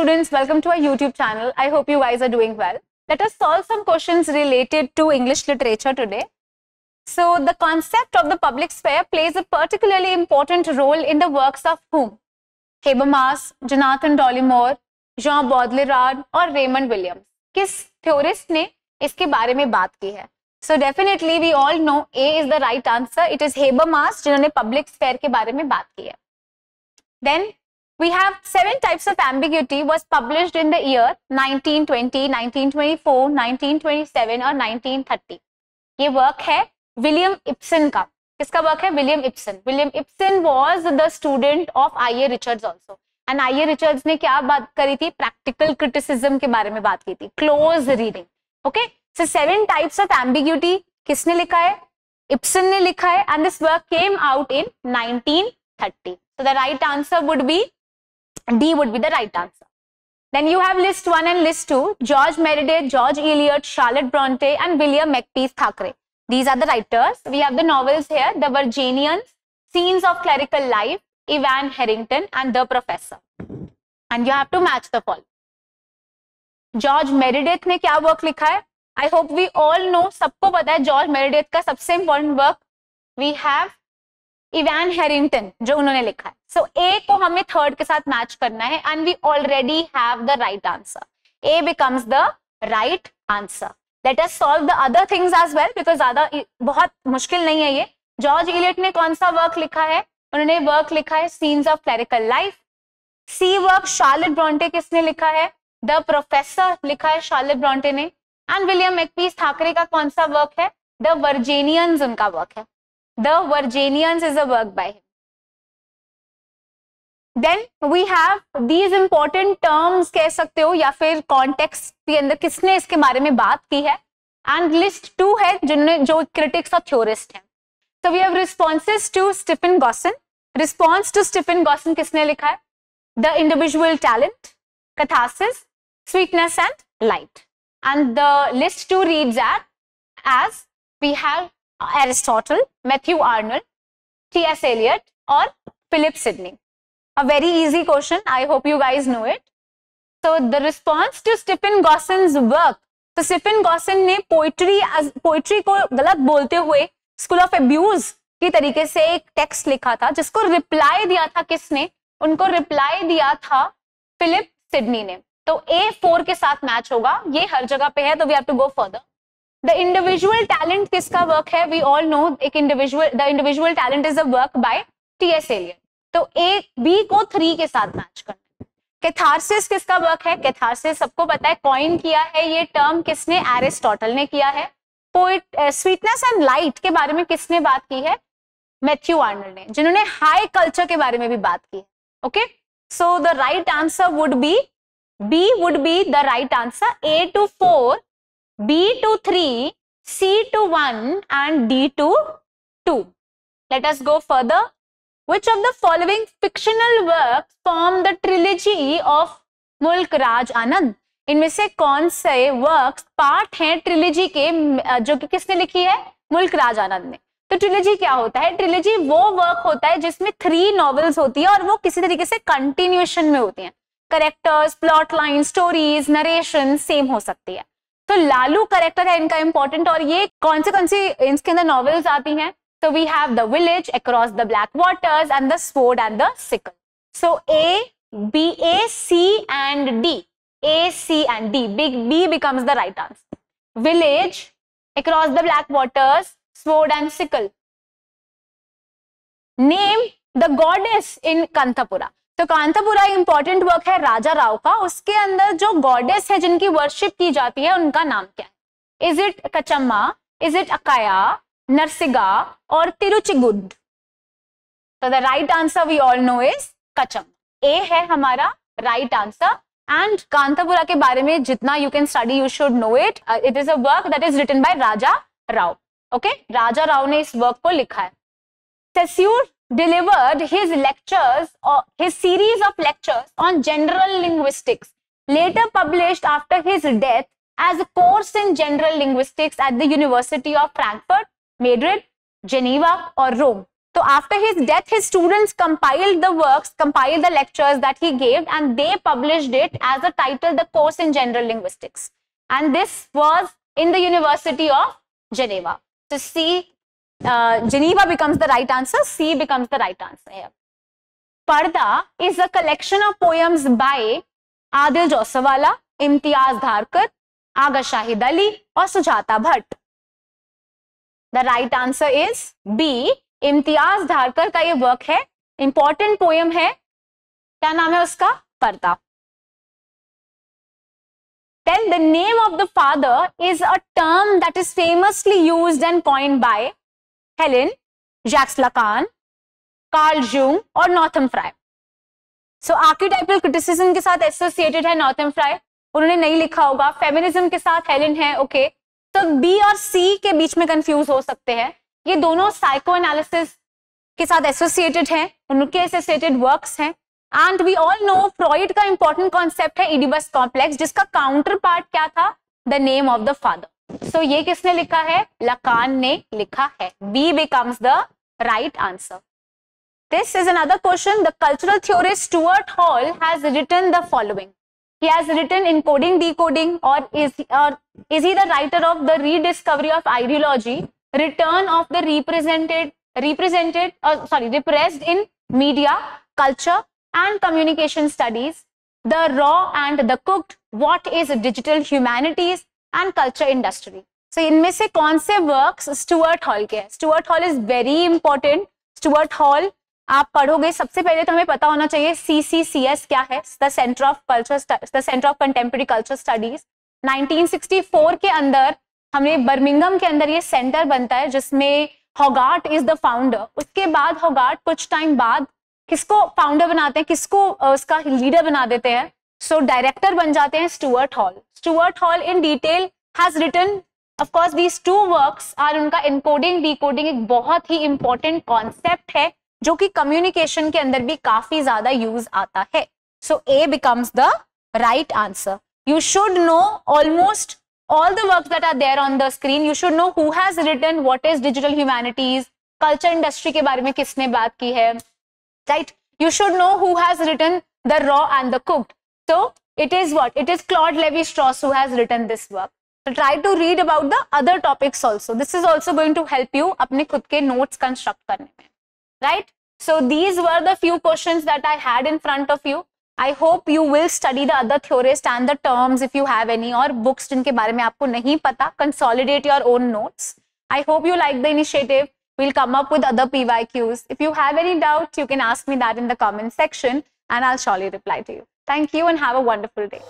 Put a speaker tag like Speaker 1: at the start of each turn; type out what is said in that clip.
Speaker 1: students, welcome to our YouTube channel. I hope you guys are doing well. Let us solve some questions related to English literature today. So the concept of the public sphere plays a particularly important role in the works of whom? Habermas, Jonathan Dollimore, Jean Baudrillard और Raymond Williams. किस theorist ने इसके बारे में बात की है? So definitely we all know A is the right answer. It is Habermas जिन्होंने public sphere के बारे में बात की है. Then we have 7 types of ambiguity was published in the year 1920, 1924, 1927 और 1930. ये वर्क है विलियम इप्सन का. किसका वर्क है? William Ibsen. William Ibsen was the student of I.A. Richards also. And I.A. Richards ने क्या बात करी थी? Practical criticism के बारे में बात की थी. Close reading. Okay? So 7 types of ambiguity किसने लिखा है? इप्सन ने लिखा है. And this work came out in 1930. So the right answer would be D would be the right answer. Then you have list 1 and list 2. George Meredith, George Eliot, Charlotte Bronte and William Makepeace Thackeray. These are the writers. We have the novels here. The Virginians, Scenes of Clerical Life, Evan Harrington and The Professor. And you have to match the following. George Meredith ने क्या work लिखा है? I hope we all know, सबको पता है George Meredith का सबसे important work. We have Evan Harrington जो उन्होंने लिखा है. सो ए को हमें थर्ड के साथ मैच करना है and we already have the right answer. A becomes the right answer. Let us solve the other things as well because ज्यादा बहुत मुश्किल नहीं है ये. जॉर्ज इलियट ने कौन सा वर्क लिखा है? उन्होंने वर्क लिखा है scenes of clerical life. C work Charlotte Bronte किसने लिखा है? द प्रोफेसर लिखा है शार्लेट ब्रॉन्टे ने. एंड विलियम मैकपीस थाकरे का कौन सा वर्क है? द वर्जीनियंस उनका वर्क है. The Virginians is a work by him. Then we have these important terms कह सकते हो या फिर context के अंदर किसने इसके बारे में बात की है. And list 2 है जो critics और theorist हैं. So we have responses to Stephen Gosson. Response to Stephen Gosson किसने लिखा है? The individual talent, catharsis, sweetness and light. And the list 2 reads as we have Aristotle, Matthew Arnold, T.S. Eliot or Philip Sidney. A very easy question. I hope you guys know it. So the response to Stephen Gosson's work. So Stephen Gosson ने poetry को गलत बोलते हुए school of abuse की तरीके से एक text लिखा था जिसको रिप्लाई दिया था किसने? उनको रिप्लाई दिया था फिलिप सिडनी ने. तो A4 के साथ मैच होगा. ये हर जगह पे है तो we have to go further. The individual talent किसका वर्क है? We all know the individual talent is a work by T.S. Eliot. तो A, B को 3 के साथ मैच करना है. कैथारसिस किसका वर्क है? कैथारसिस सबको पता है कॉइन किया है ये टर्म किसने? एरिस्टोटल ने किया है. स्वीटनेस एंड लाइट के बारे में किसने बात की है? मैथ्यू आर्नल्ड ने, जिन्होंने हाई कल्चर के बारे में भी बात की है. Okay, so the right answer would be B would be the right answer. A to 4, B to 3, C to 1 and D to 2. Let us go further. Which of the following fictional works form the trilogy of मुल्क राज आनंद? इनमें से कौन से works part हैं trilogy के जो कि किसने लिखी है? मुल्क राज आनंद ने. तो ट्रिलॉजी क्या होता है? ट्रिलॉजी वो वर्क होता है जिसमें 3 नॉवेल्स होती है और वो किसी तरीके से कंटिन्यूएशन में होती हैं. Characters, plot line, stories, narration same हो सकती है. तो लालू करेक्टर है इनका इंपॉर्टेंट. और ये कौन सी इसके अंदर नॉवेल्स आती हैं? तो we have the village, across the black waters and the sword and the sickle. So A, C and D. A, C and D. B becomes the right answer. Village, across the black waters, sword and sickle. Name the goddess in Kanthapura. तो Kanthapura important work है राजा राव का. उसके अंदर जो goddess है जिनकी worship की जाती है उनका नाम क्या है? Is it Kachamma, is it अकाया, नरसिगा और तिरुचिगुड? तो the right answer we all know is Kachamma. A है हमारा राइट आंसर. एंड कांतापुरा के बारे में जितना you can study you should know it. It is a work that is written by Raja Rao. Okay, Raja Rao ने इस वर्क को लिखा है. सेस्यूर delivered his series of lectures on general linguistics, later published after his death as a course in general linguistics at the University of Frankfurt, Madrid, Geneva or Rome. So after his death, his students compiled the works, compiled the lectures that he gave, and they published it as a title, The Course in General Linguistics. And this was in the University of Geneva. So C, Geneva becomes the right answer. C becomes the right answer here. Parda is a collection of poems by Adil Josawala, Imtiaz Dharkar, Aga Shahid Ali और Sujata Bhatt. The right answer is B. Imtiaz Dharkar का ये work है, important poem है. क्या नाम है उसका? पर्दा. Then the name of the father is a term that is famously used and coined by Helen, Jacques Lacan, Carl Jung और Northam Frye. So archetypal criticism के साथ associated है Northam Frye. उन्होंने नहीं लिखा होगा. फेमिनिज्म के साथ हेलेन है. ओके, तो बी और सी के बीच में कंफ्यूज हो सकते हैं. ये दोनों साइको एनालिसिस के साथ एसोसिएटेड हैं, उनके एसोसिएटेड वर्क्स हैं. And we all know Freud का इंपॉर्टेंट कॉन्सेप्ट है इडिपस कॉम्प्लेक्स, जिसका काउंटर पार्ट क्या था? The name of the father. So ये किसने लिखा है? लकान ने लिखा है. B becomes the right answer. This is another question. The cultural theorist Stuart Hall has written the following. He has written Encoding, Decoding, or is he the writer of The Rediscovery of Ideology, Return of the Repressed in Media, Culture and Communication Studies, The Raw and the Cooked, What is Digital Humanities and Culture Industry. So इनमें से कौन से works Stuart hall के हैं? Stuart hall is very important. Stuart hall आप पढ़ोगे, सबसे पहले तो हमें पता होना चाहिए CCCS क्या है, the centre of contemporary culture studies. 1964 के अंदर हमें बर्मिंगम के अंदर ये सेंटर बनता है, जिसमें होगार्ट इज द फाउंडर. उसके बाद होगार्ट कुछ टाइम बाद किसको फाउंडर बनाते हैं, किसको उसका लीडर बना देते हैं? सो डायरेक्टर बन जाते हैं Stuart Hall. Stuart Hall in detail has written, of course these two works are. उनका एनकोडिंग डिकोडिंग एक बहुत ही इंपॉर्टेंट कॉन्सेप्ट है, जो कि कम्युनिकेशन के अंदर भी काफी ज्यादा यूज आता है. So A becomes the right answer. You should know almost all the works that are there on the screen. You should know who has written what is digital humanities, culture industry के बारे में किसने बात की है, right? You should know who has written The Raw and the Cooked. So it is what? It is Claude Lévi-Strauss who has written this work. So try to read about the other topics also. This is also going to help you अपने खुद के notes construct करने में, right? So these were the few questions that I had in front of you. I hope you will study the other theorists and the terms if you have any, or books जिनके बारे में आपको नहीं पता. Consolidate your own notes. I hope you like the initiative. We'll come up with other PYQs. If you have any doubts, you can ask me that in the comment section and I'll surely reply to you. Thank you and have a wonderful day.